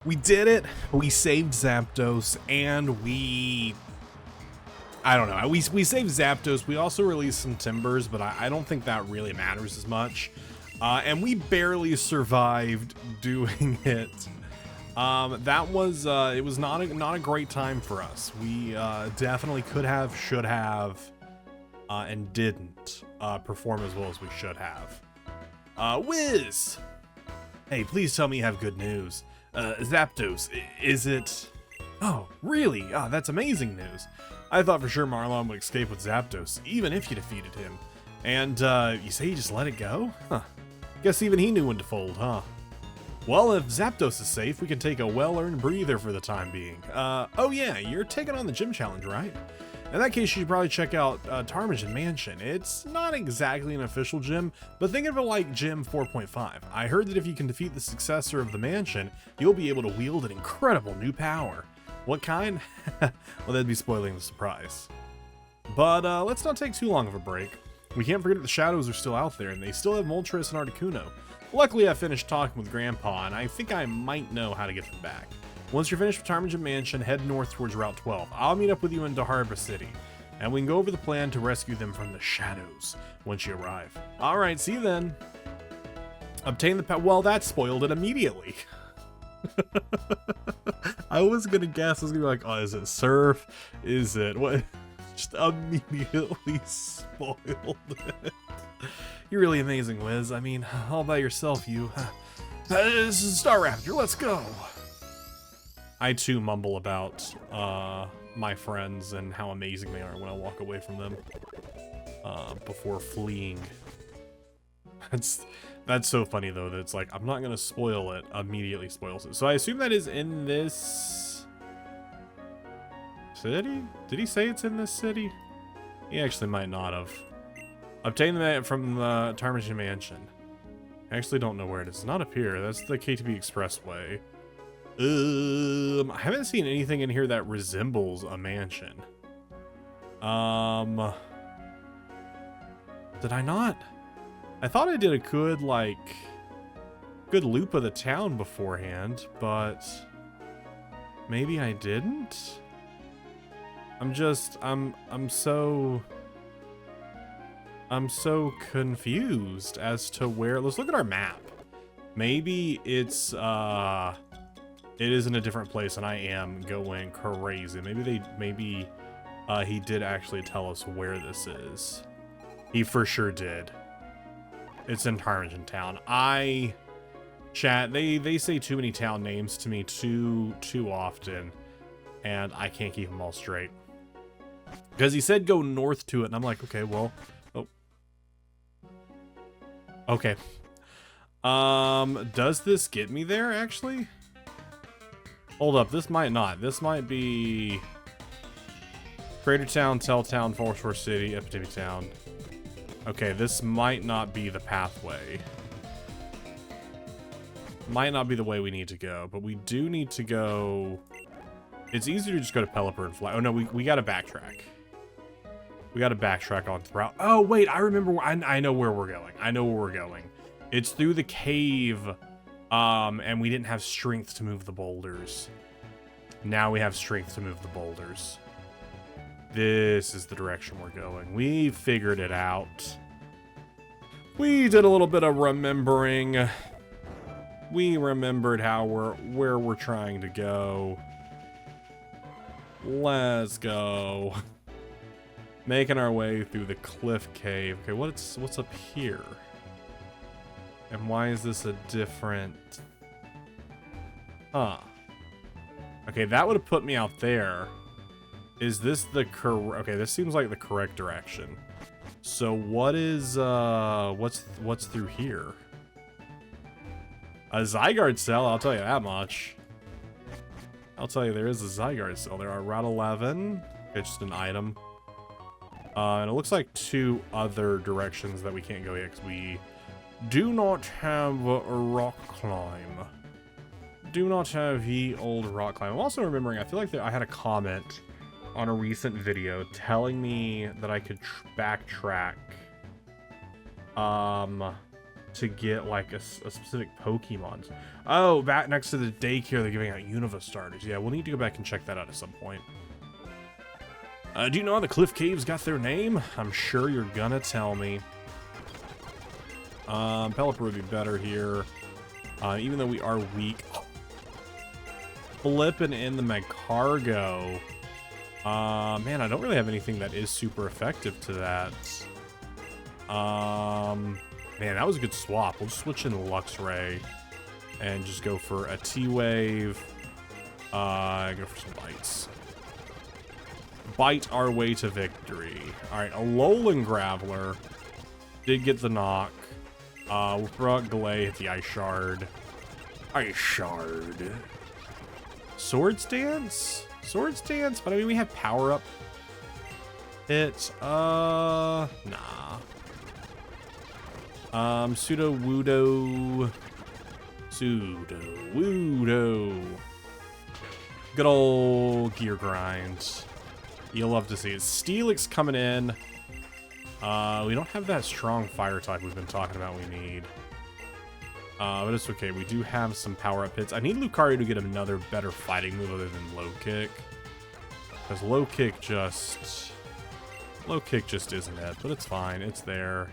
We did it. We saved Zapdos, and I don't know. We saved Zapdos. We also released some Timbers, but I don't think that really matters as much. And we barely survived doing it. That was it was not a great time for us. We definitely could have, should have, and didn't perform as well as we should have. Wiz! Hey, please tell me you have good news. Zapdos, is it? Oh, really? Ah, that's amazing news. I thought for sure Marlon would escape with Zapdos, even if you defeated him. And, you say you just let it go? Huh. Guess even he knew when to fold, huh? Well, if Zapdos is safe, we can take a well-earned breather for the time being. Oh yeah, you're taking on the gym challenge, right? In that case, you should probably check out Ptarmigan Mansion. It's not exactly an official gym, but think of it like Gym 4.5. I heard that if you can defeat the successor of the mansion, you'll be able to wield an incredible new power. What kind? Well, that'd be spoiling the surprise. But let's not take too long of a break. We can't forget that the shadows are still out there, and they still have Moltres and Articuno. Luckily, I finished talking with Grandpa, and I think I might know how to get them back. Once you're finished with Ptarmigan Mansion, head north towards Route 12. I'll meet up with you in Daharbor City, and we can go over the plan to rescue them from the shadows once you arrive. Alright, see you then. Obtain the well, that spoiled it immediately. I was gonna guess, I was gonna be like, oh, is it surf? Is it what? Just immediately spoiled it. You're really amazing, Wiz. I mean, all by yourself, you. This is Star Raptor, let's go! I too mumble about my friends and how amazing they are when I walk away from them before fleeing. That's so funny though, that it's like, I'm not gonna spoil it, immediately spoils it. So I assume that is in this city? Did he say it's in this city? He actually might not have. Obtain the from the Ptarmigan Mansion. I actually don't know where it is. It's not up here. That's the KTB Expressway. I haven't seen anything in here that resembles a mansion. Did I not? I thought I did a good, good loop of the town beforehand, but maybe I didn't? I'm so confused as to where. Let's look at our map. Maybe it's it is in a different place and I am going crazy. Maybe he did actually tell us where this is. He for sure did. It's in Ptarmigan Town. Chat, they say too many town names to me too often, and I can't keep them all straight. Because he said go north to it, and I'm like, okay, well, oh. Okay. Does this get me there, actually? Hold up, this might not. This might be Crater Town, Tell Town, Forest City, Epidemic Town. Okay, this might not be the pathway. Might not be the way we need to go, but we do need to go. It's easier to just go to Pelipper and fly. Oh no, we gotta backtrack. We gotta backtrack on the route. Oh wait, I remember. I know where we're going. I know where we're going. It's through the cave. And we didn't have strength to move the boulders. Now we have strength to move the boulders. This is the direction we're going. We figured it out. We did a little bit of remembering. We remembered where we're trying to go. Let's go. Making our way through the cliff cave. Okay, what's up here? And why is this a different... Huh. Okay, that would have put me out there. Is this the correct... Okay, this seems like the correct direction. So what is, what's through here? A Zygarde cell, I'll tell you that much. I'll tell you there is a Zygarde cell. There are Route 11. It's just an item. And it looks like 2 other directions that we can't go yet because we... do not have a rock climb. Do not have the old rock climb. I'm also remembering, I feel like I had a comment on a recent video telling me that I could backtrack to get like a specific Pokemon. Oh, back next to the daycare, they're giving out Unova starters. Yeah, we'll need to go back and check that out at some point. Do you know how the Cliff Caves got their name? I'm sure you're gonna tell me. Pelipper would be better here. Even though we are weak. Flipping in the Magcargo. Man, I don't really have anything that is super effective to that. Man, that was a good swap. We'll just switch in the Luxray and just go for a T-Wave. Go for some bites. Bite our way to victory. Alright, a Alolan Graveler did get the knock. We'll throw out Galay, hit the Ice Shard. Ice Shard. Swords Dance? Swords Dance? But I mean, we have power up hits. Nah. Pseudo Wudo. Good old Gear Grind. You'll love to see it. Steelix coming in. We don't have that strong fire type we've been talking about we need. But it's okay. We do have some power-up hits. I need Lucario to get another better fighting move other than low kick. Because low kick just isn't it. But it's fine. It's there.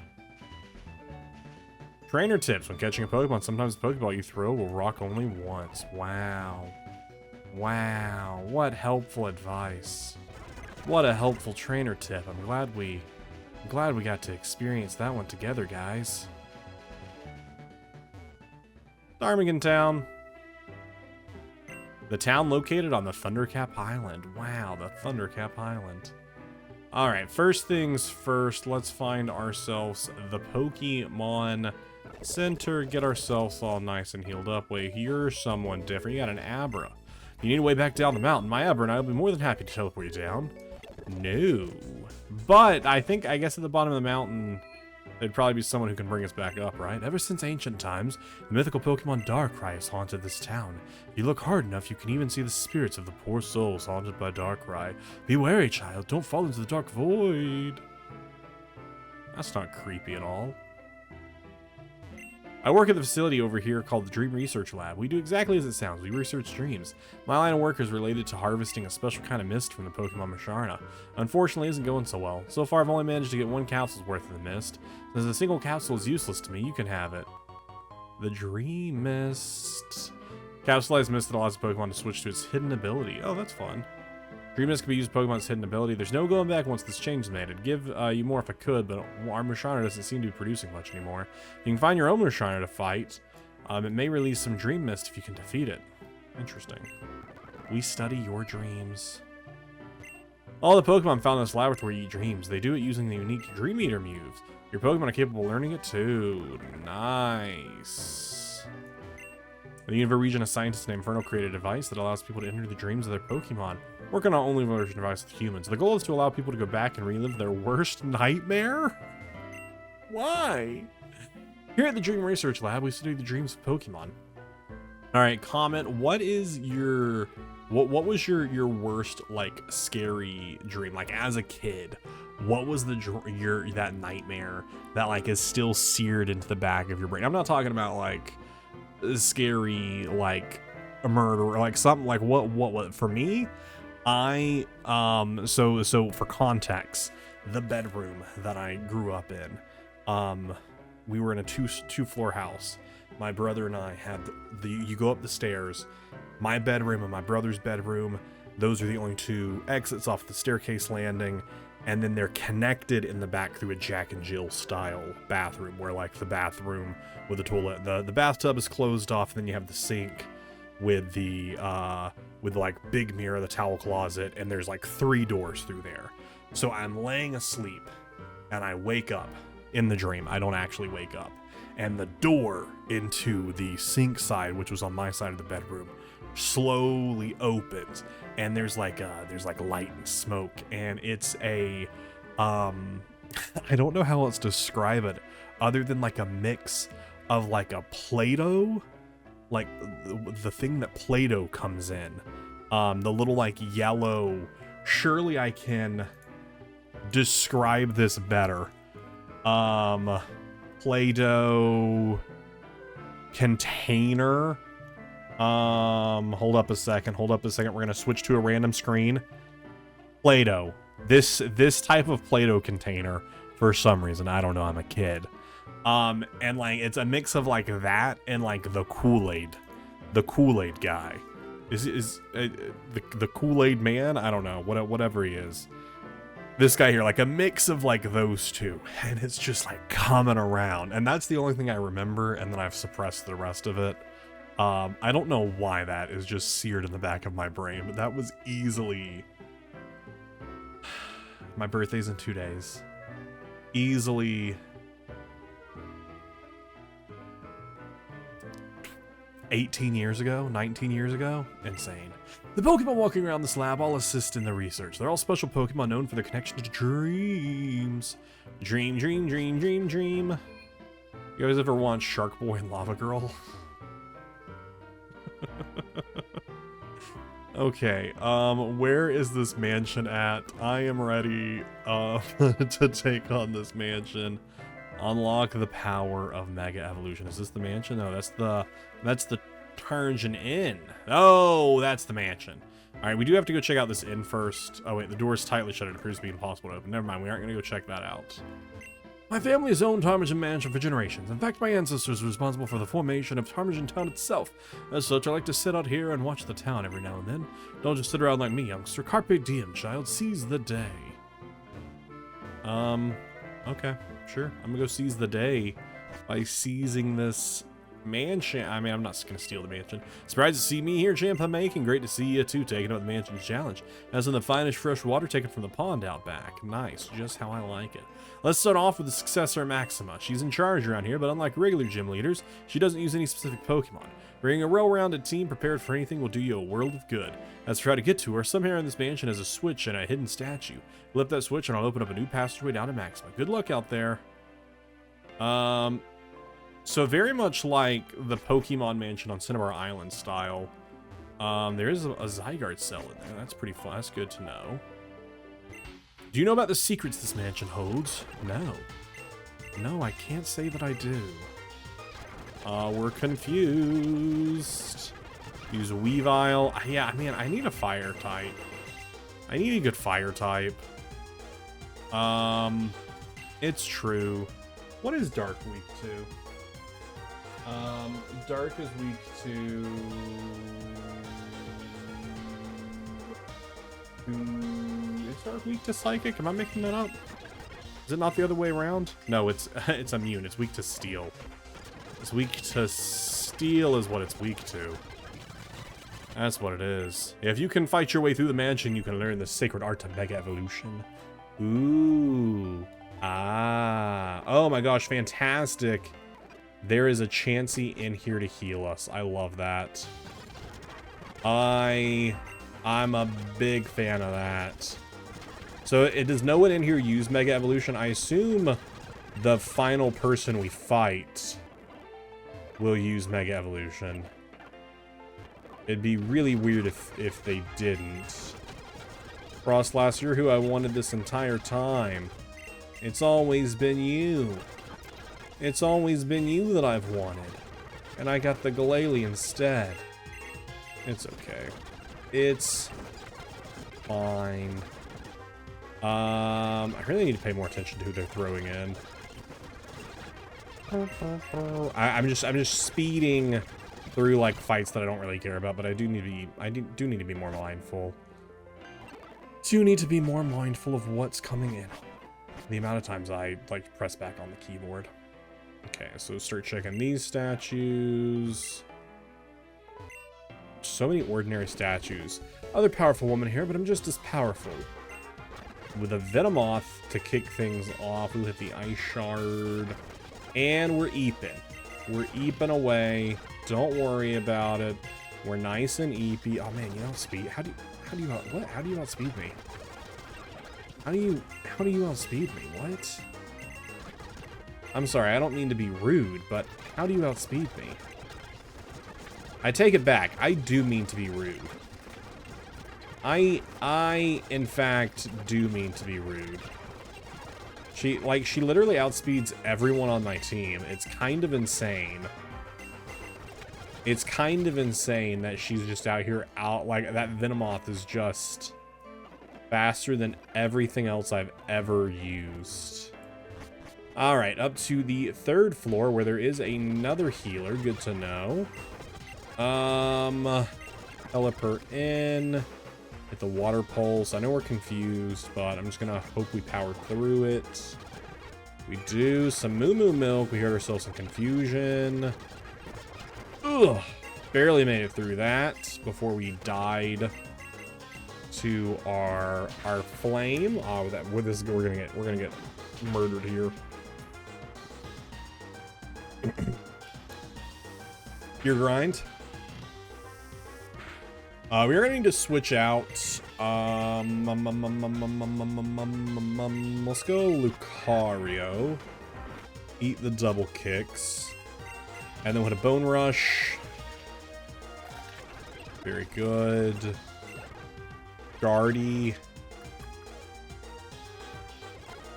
Trainer tips. When catching a Pokemon, sometimes the Pokeball you throw will rock only once. Wow. Wow. What helpful advice. What a helpful trainer tip. I'm glad we got to experience that one together, guys. Darmington Town. The town located on the Thundercap Island. Wow, the Thundercap Island. Alright, first things first, let's find ourselves the Pokemon Center. Get ourselves all nice and healed up. Wait, you're someone different. You got an Abra. You need a way back down the mountain. My Abra and I will be more than happy to teleport you down. No. But I guess at the bottom of the mountain, there'd probably be someone who can bring us back up, right? Ever since ancient times, the mythical Pokemon Darkrai has haunted this town. If you look hard enough, you can even see the spirits of the poor souls haunted by Darkrai. Be wary, child. Don't fall into the dark void. That's not creepy at all. I work at the facility over here called the Dream Research Lab. We do exactly as it sounds. We research dreams. My line of work is related to harvesting a special kind of mist from the Pokemon Musharna. Unfortunately, it isn't going so well. So far, I've only managed to get one capsule's worth of the mist. Since a single capsule is useless to me, you can have it. The Dream Mist. Capsulized mist that allows the Pokemon to switch to its hidden ability. Oh, that's fun. Dream Mist can be used with Pokemon's hidden ability. There's no going back once this change is made. I'd give you more if I could, but our Musharna doesn't seem to be producing much anymore. You can find your own Musharna to fight. It may release some Dream Mist if you can defeat it. Interesting. We study your dreams. All the Pokemon found in this laboratory eat dreams. They do it using the unique Dream Eater moves. Your Pokemon are capable of learning it too. Nice. In the Unova region, a scientist named Inferno created a device that allows people to enter the dreams of their Pokemon. Working on only version device with humans. The goal is to allow people to go back and relive their worst nightmare? Why? Here at the Dream Research Lab, we study the dreams of Pokemon. Alright, comment, what is your... What was your worst, like, scary dream? Like, as a kid, what was that nightmare that, like, is still seared into the back of your brain? I'm not talking about, like, scary, like, a murder, or, like, something, like, what, for me... So for context, the bedroom that I grew up in, we were in a two-floor house. My brother and I had you go up the stairs, my bedroom and my brother's bedroom, those are the only two exits off the staircase landing, and then they're connected in the back through a Jack and Jill style bathroom, where like the bathroom with the toilet, the bathtub is closed off, and then you have the sink with the like big mirror, the towel closet, and there's like 3 doors through there. So I'm laying asleep and I wake up in the dream. I don't actually wake up, and the door into the sink side, which was on my side of the bedroom, slowly opens, and there's like light and smoke, and it's a I don't know how else to describe it other than like a mix of like a Play-Doh, like the thing that Play-Doh comes in, the little like yellow, surely I can describe this better, Play-Doh Play-Doh container. Hold up a second. We're gonna switch to a random screen. Play-Doh. This type of Play-Doh container, for some reason, I don't know, I'm a kid. And like it's a mix of like that and like the Kool-Aid guy. Is the Kool-Aid man? I don't know, whatever he is. This guy here, like a mix of like those two, and it's just like coming around, and that's the only thing I remember, and then I've suppressed the rest of it. I don't know why that is just seared in the back of my brain, but that was easily... My birthday's in 2 days. Easily... 18 years ago? 19 years ago? Insane. The Pokemon walking around this lab all assist in the research. They're all special Pokemon known for their connection to dreams. Dream. You guys ever watch Shark Boy and Lava Girl? Okay, where is this mansion at? I am ready to take on this mansion. Unlock the power of Mega Evolution. Is this the mansion? No, that's the Turgeon Inn. Oh, that's the mansion. All right, we do have to go check out this inn first. Oh wait, the door is tightly shut. It appears to be impossible to open. Never mind, we aren't going to go check that out. My family has owned Tarmigan Mansion for generations. In fact, my ancestors were responsible for the formation of Tarmigan Town itself. As such, I like to sit out here and watch the town every now and then. Don't just sit around like me, youngster. Carpe diem, child. Seize the day. Okay, sure. I'm gonna go seize the day by seizing this mansion. I mean, I'm not gonna steal the mansion. Surprised to see me here, champ. I'm making. Great to see you too, taking up the mansion's challenge. As in the finest fresh water taken from the pond out back. Nice, just how I like it. Let's start off with the successor Maxima. She's in charge around here, but unlike regular gym leaders, she doesn't use any specific Pokemon. Bringing a well-rounded team prepared for anything will do you a world of good. Let's try to get to her. Somewhere in this mansion has a switch and a hidden statue. Flip that switch and I'll open up a new passageway down to Maxima. Good luck out there. So very much like the Pokemon Mansion on Cinnabar Island style, there is a Zygarde cell in there. That's pretty fun. That's good to know. Do you know about the secrets this mansion holds? No. No, I can't say that I do. We're confused. Use Weavile. Yeah, man, I need a fire type. I need a good fire type. It's true. What is Dark weak to? Dark is weak to... Is Dark weak to Psychic? Am I making that up? Is it not the other way around? No, it's immune. It's weak to Steel. It's weak to Steel is what it's weak to. That's what it is. If you can fight your way through the mansion, you can learn the sacred art of Mega Evolution. Ooh. Ah. Oh my gosh, fantastic. There is a Chansey in here to heal us. I love that. I'm a big fan of that. So does no one in here use Mega Evolution? I assume the final person we fight will use Mega Evolution. It'd be really weird if they didn't. Frostlass, you're who I wanted this entire time. It's always been you. It's always been you that I've wanted. And I got the Glalie instead. It's okay. It's fine. I really need to pay more attention to who they're throwing in. I'm just speeding through like fights that I don't really care about, but I do need to be more mindful. Do need to be more mindful of what's coming in. The amount of times I like press back on the keyboard. Okay, so start checking these statues. So many ordinary statues. Other powerful woman here, but I'm just as powerful. With a Venomoth to kick things off, we'll hit the Ice Shard. And we're eeping. We're eeping away. Don't worry about it. We're nice and eepy. Oh man, you outspeed. How do you outspeed me? How do you outspeed me? What? I'm sorry, I don't mean to be rude, but how do you outspeed me? I take it back. I do mean to be rude. I in fact do mean to be rude. She literally outspeeds everyone on my team. It's kind of insane. It's kind of insane that she's just out here like that Venomoth is just faster than everything else I've ever used. All right, up to the 3rd floor where there is another healer. Good to know. Teleport in. Hit the water pulse. I know we're confused, but I'm just gonna hope we power through it. We do. Some moo moo milk. We heard ourselves some confusion. Ugh. Barely made it through that before we died to our flame. Oh, we're gonna get murdered here. Gear grind. We're gonna need to switch out. Let's go Lucario. Eat the double kicks. And then with a bone rush. Very good. Guardy.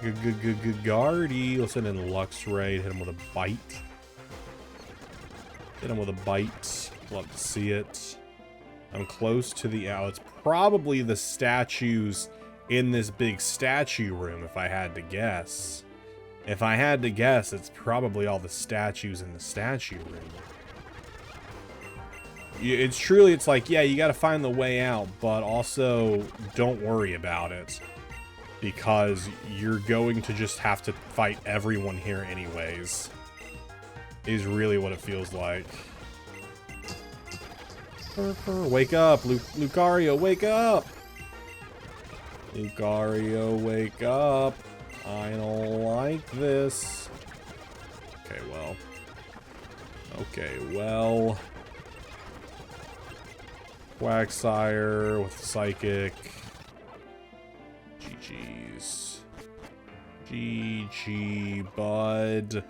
Good Guardy. Let's send in Lux Ray. Hit him with a bite. Hit him with a bite. Love to see it. I'm close to the... it's probably the statues in this big statue room, if I had to guess. If I had to guess, it's probably all the statues in the statue room. It's like, yeah, you gotta find the way out, but also don't worry about it. Because you're going to just have to fight everyone here anyways. Is really what it feels like. Wake up, Lucario, wake up! Lucario, wake up. I don't like this. Okay, well. Okay, well. Quagsire with Psychic. GG's. GG, bud.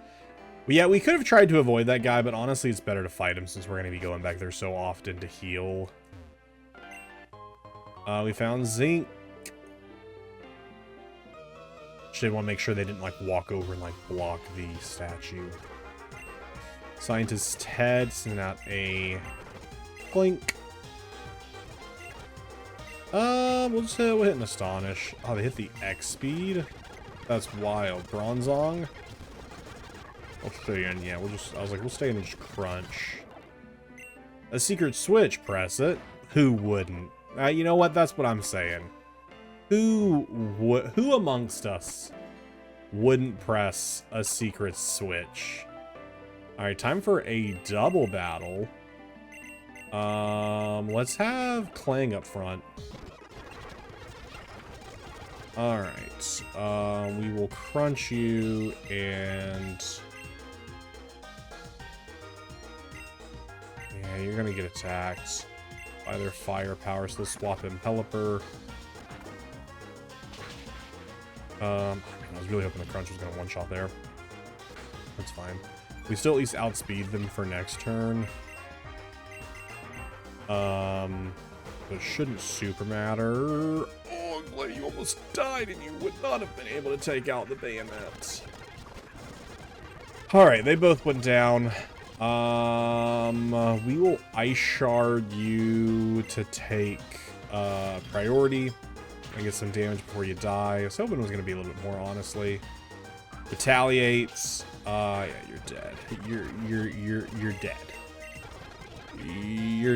Yeah, we could have tried to avoid that guy, but honestly, it's better to fight him since we're going to be going back there so often to heal. We found Zinc. Actually, I want to make sure they didn't, like, walk over and, like, block the statue. Scientist Ted sending out a Clink. We'll hit an Astonish. Oh, they hit the X speed? That's wild. Bronzong? We'll stay in, yeah, I was like, we'll stay in and just crunch. A secret switch, press it. Who wouldn't? You know what? That's what I'm saying. Who amongst us wouldn't press a secret switch? Alright, time for a double battle. Let's have Clang up front. Alright, we will crunch you and... yeah, you're gonna get attacked by their firepower, so let's swap in Pelipper. I was really hoping the crunch was gonna one-shot there. That's fine. We still at least outspeed them for next turn. But it shouldn't super matter. Oh, I'm glad you almost died and you would not have been able to take out the bayonet. Alright, they both went down. We will Ice Shard you to take priority and get some damage before you die. I was hoping it was going to be a little bit more, honestly. Retaliates. Yeah, you're dead. You're dead.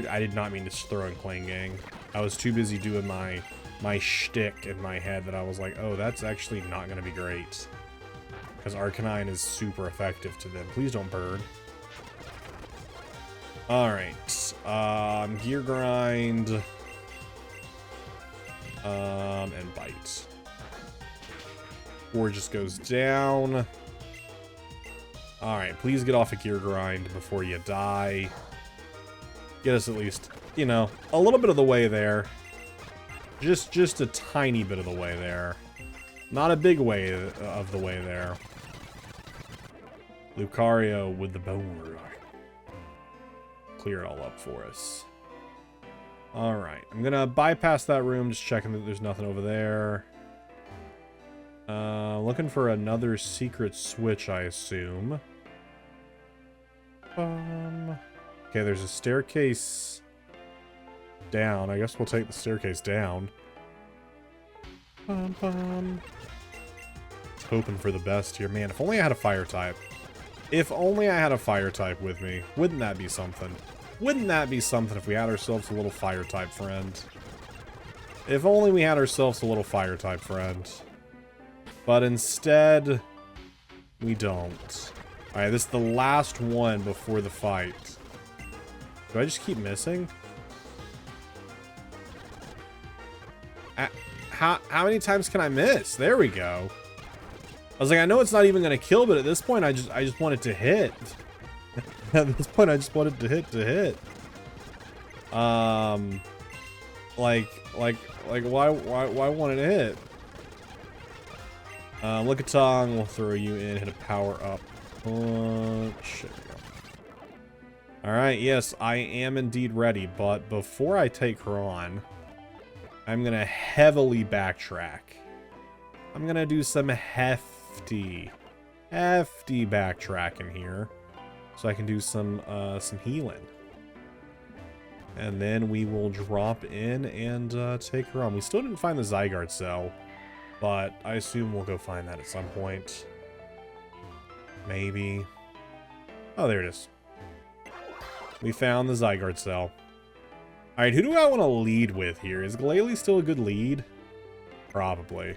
I did not mean to throw in Clang Gang. I was too busy doing my shtick in my head that I was like, oh, that's actually not going to be great. Because Arcanine is super effective to them. Please don't burn. Alright. Gear Grind. And Bite. Or just goes down. Alright, please get off a Gear Grind before you die. Get us at least, you know, a little bit of the way there. Just a tiny bit of the way there. Not a big way of the way there. Lucario with the Bone Rush. Clear it all up for us. Alright, I'm gonna bypass that room, just checking that there's nothing over there. Looking for another secret switch, I assume. Okay, there's a staircase down. I guess we'll take the staircase down. Hoping for the best here. Man, if only I had a fire type. If only I had a fire type with me. Wouldn't that be something? Wouldn't that be something if we had ourselves a little fire type friend? If only we had ourselves a little fire type friend. But instead, we don't. Alright, this is the last one before the fight. Do I just keep missing? How many times can I miss? There we go. I was like, I know it's not even going to kill, but at this point, I just want it to hit. At this point, I just want it to hit. Like, why want it to hit? Look at tongue. We'll throw you in. Hit a power up punch. There we go. All right. Yes, I am indeed ready. But before I take her on, I'm gonna heavily backtrack. I'm gonna do some hefty backtracking here, so I can do some healing. And then we will drop in and take her on. We still didn't find the Zygarde cell, but I assume we'll go find that at some point. Maybe. Oh, there it is. We found the Zygarde cell. Alright, who do I want to lead with here? Is Glalie still a good lead? Probably.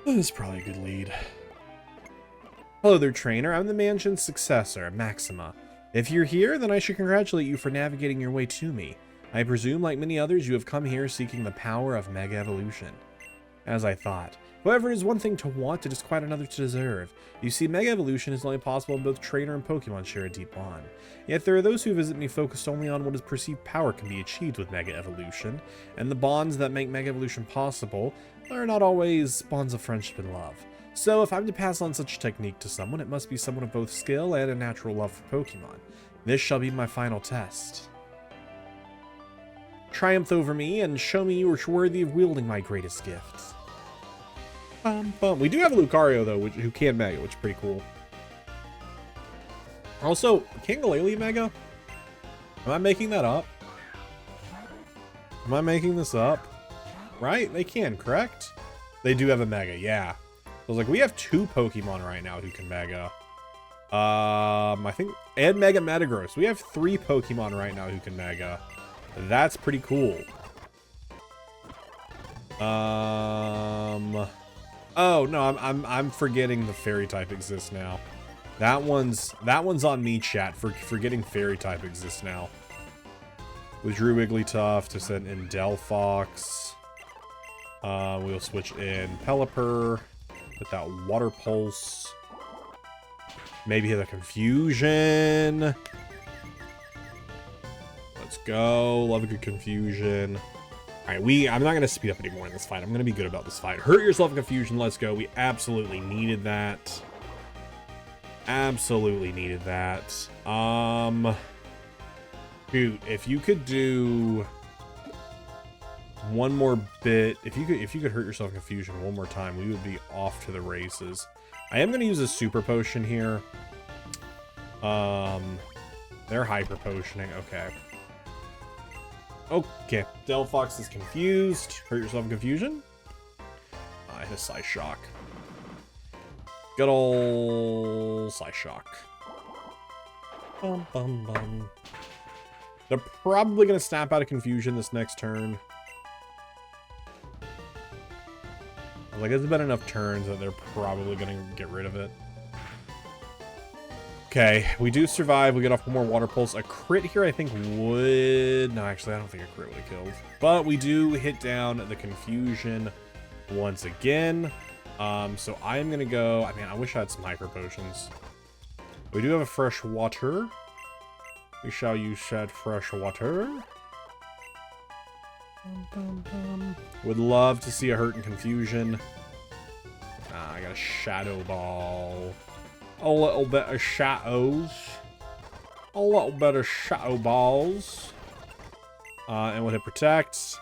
That is probably a good lead. Hello there, trainer. I'm the mansion's successor, Maxima. If you're here, then I should congratulate you for navigating your way to me. I presume, like many others, you have come here seeking the power of Mega Evolution. As I thought. However, it is one thing to want, it is quite another to deserve. You see, Mega Evolution is only possible when both trainer and Pokemon share a deep bond. Yet there are those who visit me focused only on what is perceived power can be achieved with Mega Evolution, and the bonds that make Mega Evolution possible are not always bonds of friendship and love. So if I'm to pass on such a technique to someone, it must be someone of both skill and a natural love for Pokemon. This shall be my final test. Triumph over me and show me you are worthy of wielding my greatest gifts. We do have a Lucario, though, who can Mega, which is pretty cool. Also, can Glalie Mega? Am I making that up? Am I making this up? Right? They can, correct? They do have a Mega, yeah. I was like, we have 2 Pokemon right now who can Mega. I think, and Mega Metagross. We have 3 Pokemon right now who can Mega. That's pretty cool. Oh no, I'm forgetting the Fairy type exists now. That one's on me, chat, for forgetting Fairy type exists now. We drew Wigglytuff to send in Delphox. We'll switch in Pelipper. Put that Water Pulse. Maybe hit a Confusion. Let's go. Love a good Confusion. Alright, I'm not going to speed up anymore in this fight. I'm going to be good about this fight. Hurt yourself in Confusion. Let's go. We absolutely needed that. Absolutely needed that. Dude, if you could do one more bit, if you could hurt yourself in Confusion one more time, we would be off to the races. I am going to use a Super Potion here. They're Hyper Potioning. Okay. Okay, Delphox is confused. Hurt yourself in Confusion. I hit a Psyshock. Good ol' Psyshock. Bum, bum, bum. They're probably going to snap out of Confusion this next turn. Like, it's been enough turns that they're probably going to get rid of it. Okay, we do survive. We get off one more Water Pulse. A crit here, I think, would... No, actually, I don't think a crit would have killed. But we do hit down the Confusion once again. So I am going to go... I mean, I wish I had some Hyper Potions. We do have a Fresh Water. We shall use said Fresh Water. Would love to see a Hurt and Confusion. I got a Shadow Ball. A little bit of shadows. A little bit of shadow balls. And we'll hit Protect.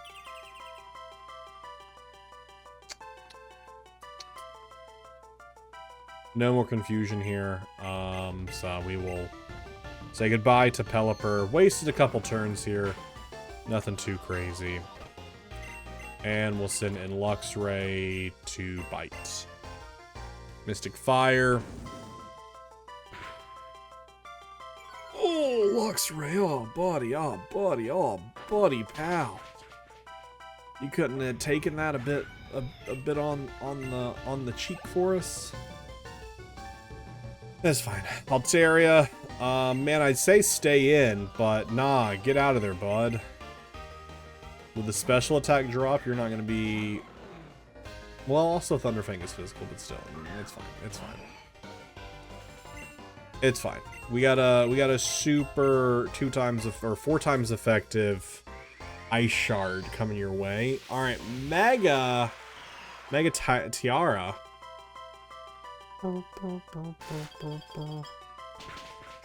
No more confusion here. So we will say goodbye to Pelipper. Wasted a couple turns here. Nothing too crazy. And we'll send in Luxray to bite. Mystic Fire. Oh, Luxray. Oh, buddy. Oh, buddy. Oh, buddy, pal. You couldn't have taken that a bit on the cheek for us. That's fine. Altaria. Man, I'd say stay in, but nah, get out of there, bud. With the special attack drop, you're not going to be... Well, also Thunderfang is physical, but still, it's fine. It's fine. It's fine. We got a super 4 times effective Ice Shard coming your way. All right, Mega Tiara.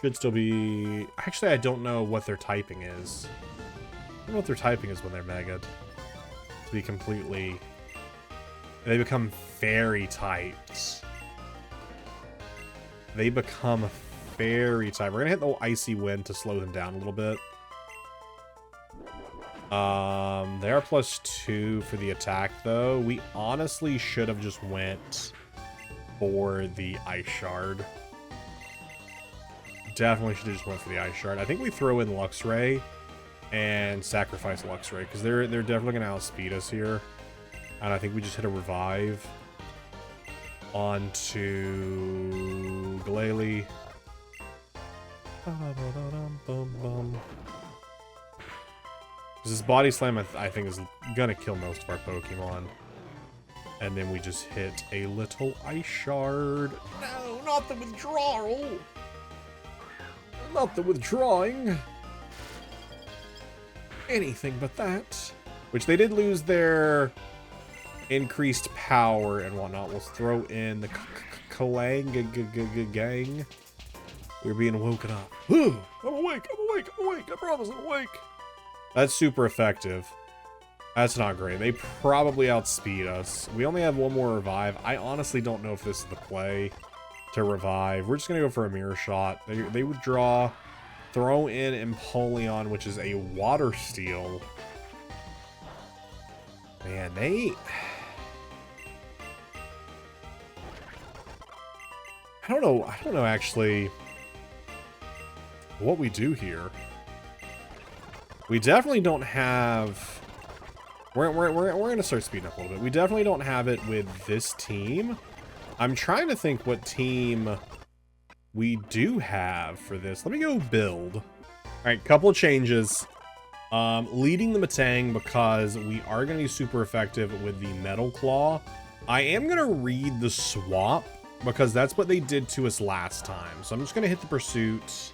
Should still be... Actually, I don't know what their typing is. I don't know what their typing is when they're Mega. To be completely... They become fairy types. They become fairy type. We're gonna hit the Icy Wind to slow them down a little bit. They are +2 for the attack, though. We honestly should have just went for the Ice Shard. Definitely should have just went for the Ice Shard. I think we throw in Luxray and sacrifice Luxray, because they're definitely going to outspeed us here. And I think we just hit a revive onto Glalie. This Body Slam, I think, is going to kill most of our Pokemon. And then we just hit a little Ice Shard. No, not the withdrawal. Not the withdrawing. Anything but that. Which they did lose their increased power and whatnot. Let's throw in the Kalang gang. We're being woken up. I'm awake, I'm awake, I'm awake. I promise I'm awake. That's super effective. That's not great. They probably outspeed us. We only have one more revive. I honestly don't know if this is the play to revive. We're just going to go for a Mirror Shot. They withdraw, throw in Empoleon, which is a Water Steel. Man, I don't know actually what we do here. We definitely don't have... We're going to start speeding up a little bit. We definitely don't have it with this team. I'm trying to think what team we do have for this. Let me go build. All right, couple of changes. Leading the Metang because we are going to be super effective with the Metal Claw. I am going to read the swap because that's what they did to us last time. So I'm just going to hit the Pursuit.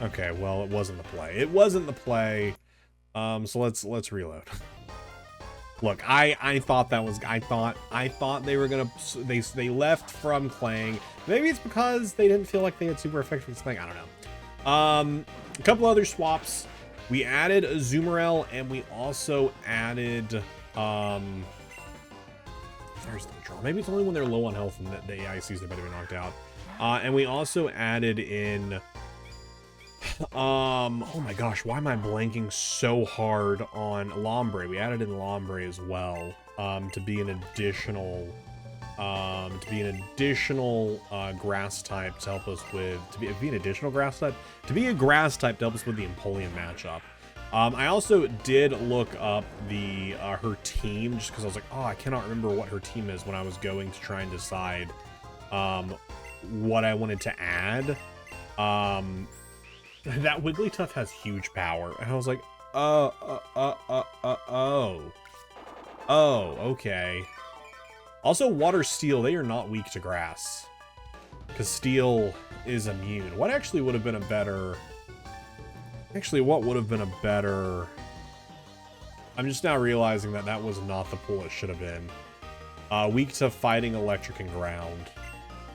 Okay, well, it wasn't the play. It wasn't the play. So let's reload. Look, I thought that was... I thought they were gonna... They left from Clang. Maybe it's because they didn't feel like they had super effective Clang. I don't know. A couple other swaps. We added a Azumarill, and we also added... There's the draw. Maybe it's only when they're low on health and the AI sees they're about to be knocked out. And we also added in... oh my gosh, why am I blanking so hard on Lombre? We added in Lombre as well, to be an additional grass type to help us with, to be an additional grass type, to be a grass type to help us with the Empoleon matchup. I also did look up the, her team, just because I was like, oh, I cannot remember what her team is when I was going to try and decide, what I wanted to add. That Wigglytuff has huge power, and I was like, oh, okay. Also, Water Steel, they are not weak to grass, because Steel is immune. What actually would have been a better... Actually, what would have been a better... I'm just now realizing that that was not the pull it should have been. Weak to Fighting, Electric, and Ground.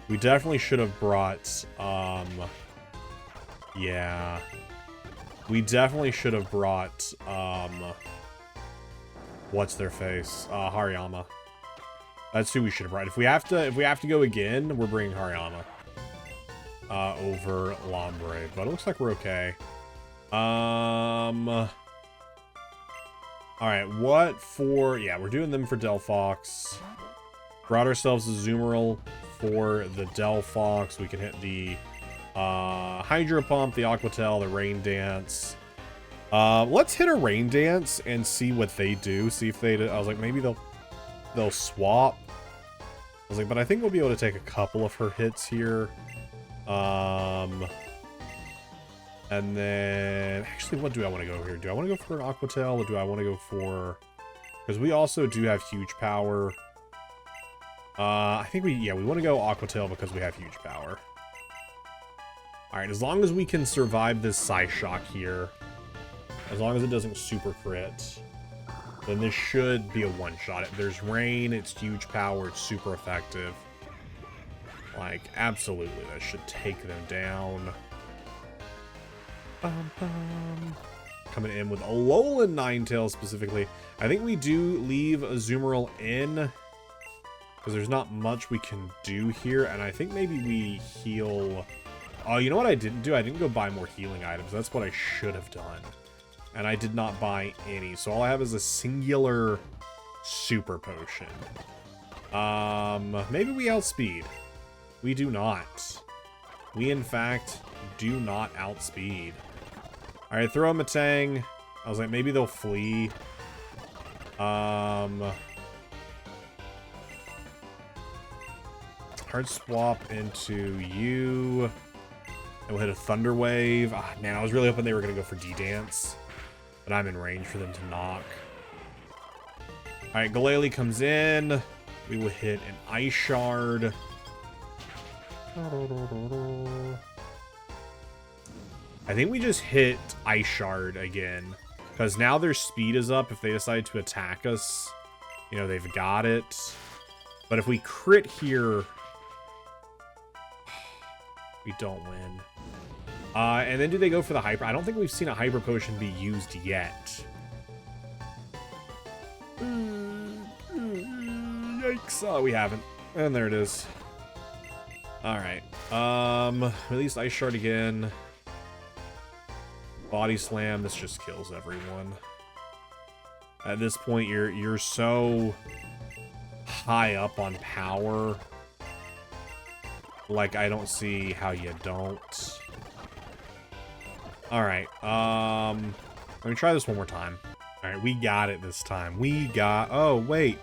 We definitely should have brought, yeah. We definitely should have brought, what's their face? Hariyama. That's who we should have brought. If we have to go again, we're bringing Hariyama over Lombre. But it looks like we're okay. All right, what for? Yeah, we're doing them for Delphox. Brought ourselves a Zoomerl for the Delphox. We can hit the Hydro Pump, the Aquatel, the Rain Dance. Let's hit a Rain Dance and see what they do. See if they. I was like, maybe they'll swap. I was like, but I think we'll be able to take a couple of her hits here. And then, actually, what do I want to go here? Do I want to go for an Aquatel, or do I want to go for... Because we also do have huge power. I think we want to go Aquatel because we have huge power. Alright, as long as we can survive this Psyshock here, as long as it doesn't super crit, then this should be a one-shot. There's rain, it's huge power, it's super effective. Like, absolutely, that should take them down. Coming in with Alolan Ninetales specifically. I think we do leave a Zoomerl in because there's not much we can do here, and I think maybe we heal. Oh, you know what I didn't do? I didn't go buy more healing items. That's what I should have done, and I did not buy any. So all I have is a singular super potion. Maybe we outspeed. We do not. We in fact do not outspeed. All right, throw a Matang. I was like, maybe they'll flee. Hard swap into you. And we'll hit a Thunder Wave. Ah, man, I was really hoping they were going to go for D-Dance. But I'm in range for them to knock. All right, Glalie comes in. We will hit an Ice Shard. I think we just hit Ice Shard again. Because now their speed is up. If they decide to attack us, you know, they've got it. But if we crit here, we don't win. And then do they go for the Hyper? I don't think we've seen a Hyper Potion be used yet. Yikes. Oh, we haven't. And there it is. Alright. Release Ice Shard again. Body Slam. This just kills everyone. At this point, you're so high up on power. Like, I don't see how you don't. Alright. Let me try this one more time. Alright, we got it this time. We got... Oh, wait.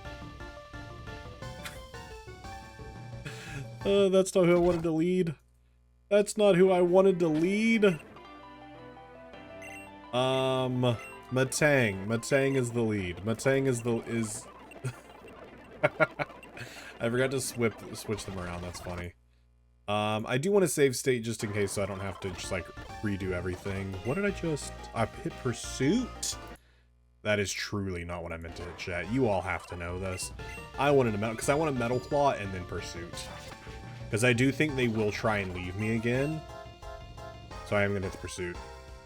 That's not who I wanted to lead. That's not who I wanted to lead. Matang. Matang is the lead. Matang is I forgot to switch them around. That's funny. I do want to save state just in case so I don't have to just like redo everything. What did I hit Pursuit? That is truly not what I meant to hit, chat. You all have to know this. I wanted a metal because I want a Metal Claw and then Pursuit. Because I do think they will try and leave me again. So I am going to hit the Pursuit.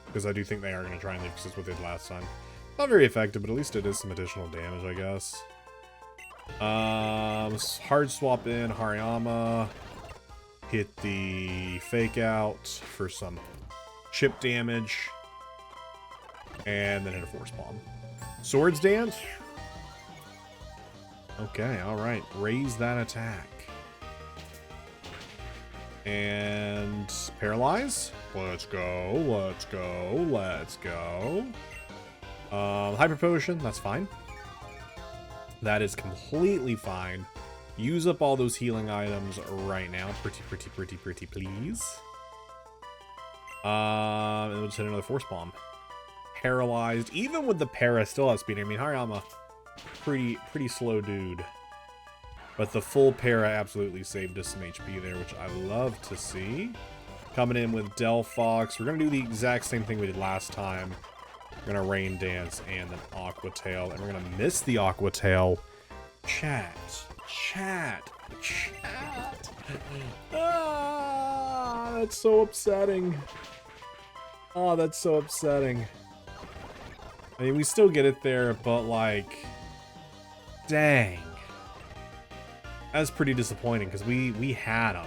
Because I do think they are going to try and leave because that's what they did last time. Not very effective, but at least it is some additional damage, I guess. Hard swap in Hariyama. Hit the Fake Out for some chip damage. And then hit a Force Bomb. Swords Dance? Okay, alright. Raise that attack. And Paralyze. Let's go, let's go, let's go. Hyper Potion, that's fine. That is completely fine. Use up all those healing items right now. Pretty, please. And we'll just hit another Force Bomb. Paralyzed. Even with the para, still has speed. I mean, Hariyama, pretty slow dude. But the full para absolutely saved us some HP there, which I love to see. Coming in with Delphox. We're going to do the exact same thing we did last time. We're going to Rain Dance and then Aqua Tail. And we're going to miss the Aqua Tail. Chat. Ah, that's so upsetting. Oh, that's so upsetting. I mean, we still get it there, but like... Dang. That's pretty disappointing because we had them.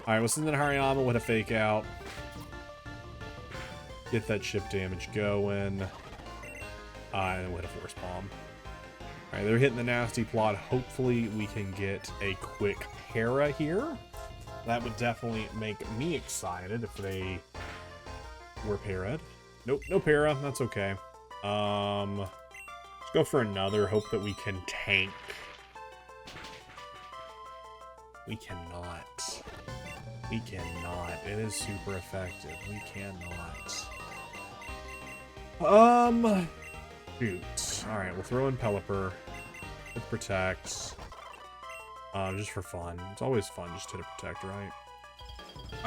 All right, we'll send in Hariyama with a fake out. Get that chip damage going. And then with a force bomb. All right, they're hitting the nasty plot. Hopefully we can get a quick para here. That would definitely make me excited if they were para'd. Nope, no para. That's okay. Let's go for another. Hope that we can tank. We cannot. We cannot. It is super effective. We cannot. Shoot. Alright, we'll throw in Pelipper with Protect. Just for fun. It's always fun just to hit a Protect, right?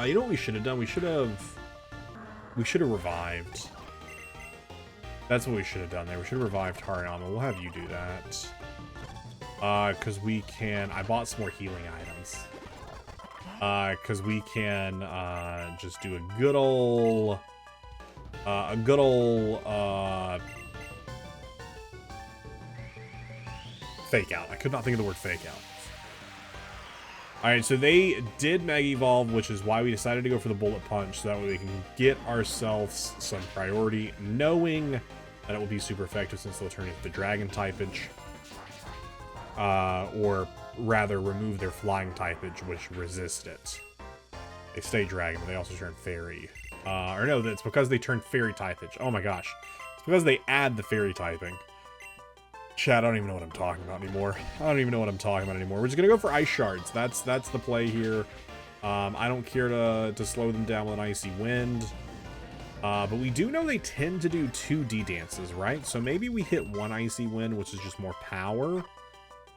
You know what we should have done? We should have revived. That's what we should have done there. We should have revived Hariyama. We'll have you do that. Because we can... I bought some more healing items. Because we can just do a good ol'... fake out. I could not think of the word fake out. Alright, so they did Mega Evolve, which is why we decided to go for the Bullet Punch, so that way we can get ourselves some priority, knowing that it will be super effective since they'll turn into the Dragon typage. Or rather, remove their Flying typage, which resist it. They stay Dragon, but they also turn Fairy. Or no, that's because they turn Fairy typage. Oh my gosh. It's because they add the Fairy typing. Chat, I don't even know what I'm talking about anymore. We're just gonna go for Ice Shards. That's the play here. I don't care to slow them down with an Icy Wind. But we do know they tend to do 2 D-dances, right? So maybe we hit 1 Icy Wind, which is just more power.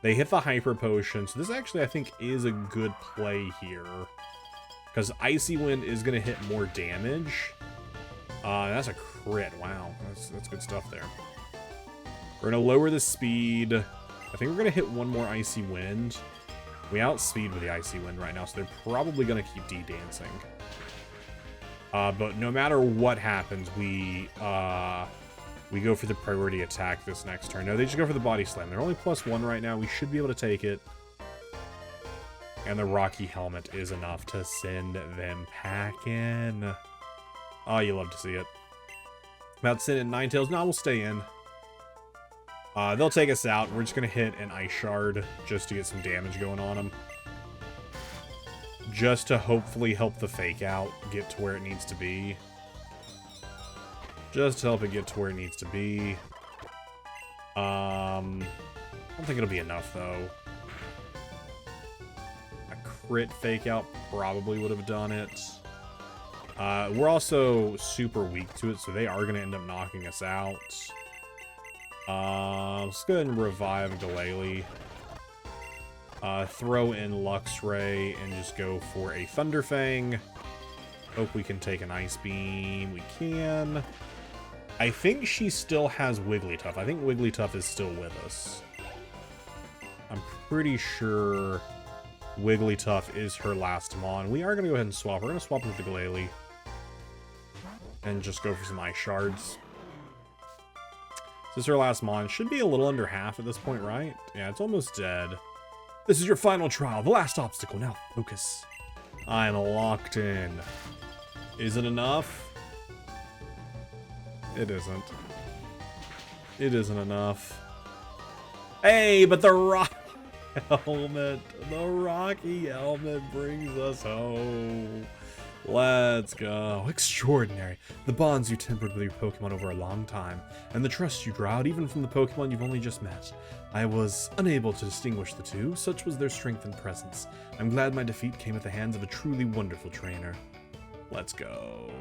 They hit the Hyper Potion. So this actually, I think, is a good play here. Because Icy Wind is going to hit more damage. That's a crit. Wow. That's good stuff there. We're going to lower the speed. I think we're going to hit 1 more Icy Wind. We outspeed with the Icy Wind right now, so they're probably going to keep D-dancing. But no matter what happens, we go for the priority attack this next turn. No, they just go for the Body Slam. They're only +1 right now. We should be able to take it. And the Rocky Helmet is enough to send them packing. Oh, you love to see it. About to send in Ninetales. No, we'll stay in. They'll take us out. We're just going to hit an Ice Shard just to get some damage going on them. Just to hopefully help the Fake Out get to where it needs to be. Just to help it get to where it needs to be. I don't think it'll be enough, though. A crit Fake Out probably would have done it. We're also super weak to it, so they are going to end up knocking us out. Let's go ahead and revive Galele. Throw in Luxray and just go for a Thunder Fang. Hope we can take an Ice Beam. We can. I think she still has Wigglytuff. I think Wigglytuff is still with us. I'm pretty sure Wigglytuff is her last Mon. We are going to go ahead and swap. We're going to swap with the Galele. And just go for some Ice Shards. This is her last Mon. Should be a little under half at this point, right? Yeah, it's almost dead. This is your final trial. The last obstacle. Now focus. I'm locked in. Is it enough? It isn't. It isn't enough. Hey, but the Rocky Helmet. The Rocky Helmet brings us home. Let's go. Extraordinary. The bonds you tempered with your Pokemon over a long time, and the trust you draw out even from the Pokemon you've only just met. I was unable to distinguish the two, such was their strength and presence. I'm glad my defeat came at the hands of a truly wonderful trainer. Let's go.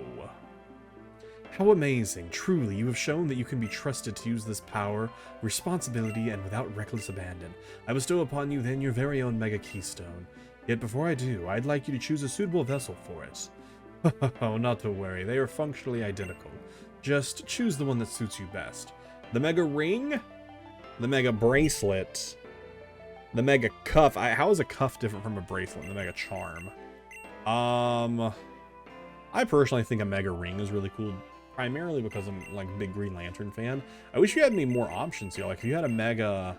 How amazing. Truly, you have shown that you can be trusted to use this power, responsibility, and without reckless abandon. I bestow upon you then your very own Mega Keystone. Yet before I do, I'd like you to choose a suitable vessel for it. Oh, not to worry, they are functionally identical. Just choose the one that suits you best. The Mega Ring, the Mega Bracelet, the Mega Cuff. How is a cuff different from a bracelet? The Mega Charm. I personally think a Mega Ring is really cool, primarily because I'm like a big Green Lantern fan. I wish you had me more options here. Like if you had a Mega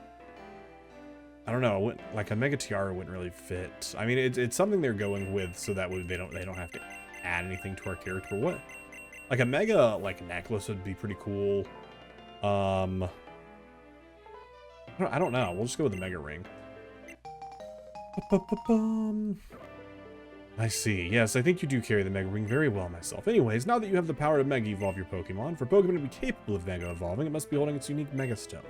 I don't know. I wouldn't, like a Mega Tiara wouldn't really fit. I mean, it's something they're going with so that way they don't have to add anything to our character. What? Like a Mega like necklace would be pretty cool. I don't know. We'll just go with the Mega Ring. I see. Yes, I think you do carry the Mega Ring very well myself. Anyways, now that you have the power to Mega Evolve your Pokemon, for Pokemon to be capable of Mega Evolving, it must be holding its unique Mega Stone.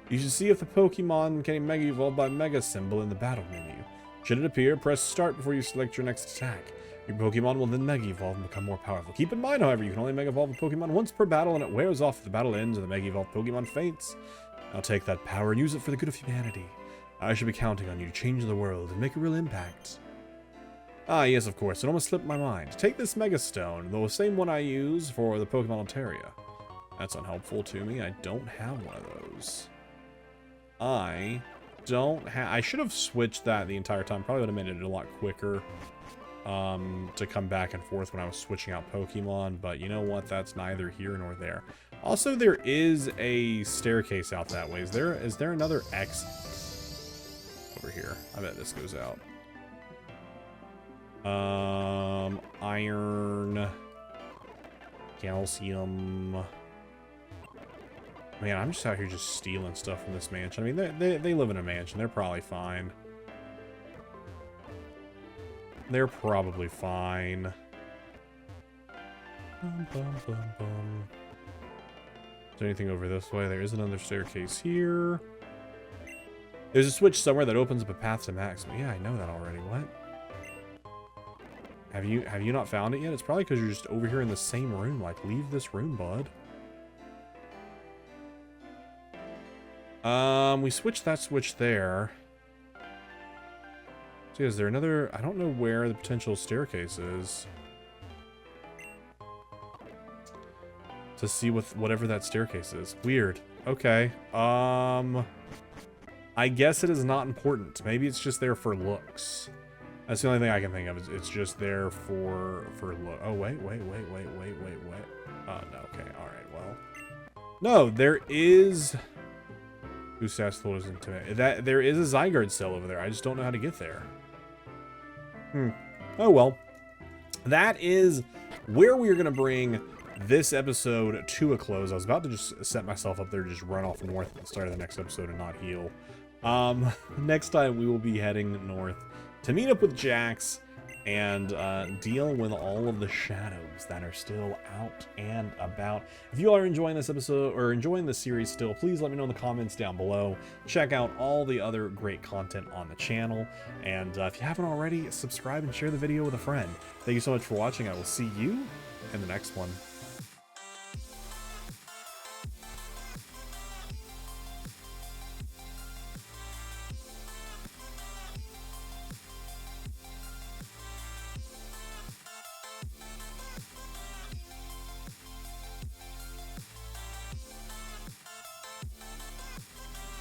You should see if the Pokemon can Mega Evolve by Mega symbol in the battle menu. Should it appear, press start before you select your next attack. Your Pokemon will then Mega Evolve and become more powerful. Keep in mind, however, you can only Mega Evolve a Pokemon once per battle, and it wears off if the battle ends and the Mega Evolved Pokemon faints. Now take that power and use it for the good of humanity. I should be counting on you to change the world and make a real impact. Ah, yes, of course. It almost slipped my mind. Take this Mega Stone, the same one I use for the Pokemon Altaria. That's unhelpful to me. I don't have one of those. I should have switched that the entire time. Probably would have made it a lot quicker to come back and forth when I was switching out Pokemon. But you know what? That's neither here nor there. Also, there is a staircase out that way. Is there another exit over here? I bet this goes out. Iron, calcium. Man, I'm just out here just stealing stuff from this mansion. I mean, they live in a mansion. They're probably fine. They're probably fine. Bum, bum, bum, bum. Is there anything over this way? There is another staircase here. There's a switch somewhere that opens up a path to maximum. Yeah, I know that already. What? Have you not found it yet? It's probably because you're just over here in the same room. Like, leave this room, bud. We switched that switch there. See, is there another? I don't know where the potential staircase is. To see whatever that staircase is. Weird. Okay. I guess it is not important. Maybe it's just there for looks. That's the only thing I can think of. It's just there for look. Oh wait. Oh no. Okay. All right. Well. No, there is. Usasthol is intimate. That there is a Zygarde cell over there. I just don't know how to get there. Oh well. That is where we're gonna bring this episode to a close. I was about to just set myself up there to just run off north at the start of the next episode and not heal. Next time we will be heading north to meet up with Jax and deal with all of the shadows that are still out and about. If you are enjoying this episode or enjoying this series still, please let me know in the comments down below. Check out all the other great content on the channel. And if you haven't already, subscribe and share the video with a friend. Thank you so much for watching. I will see you in the next one.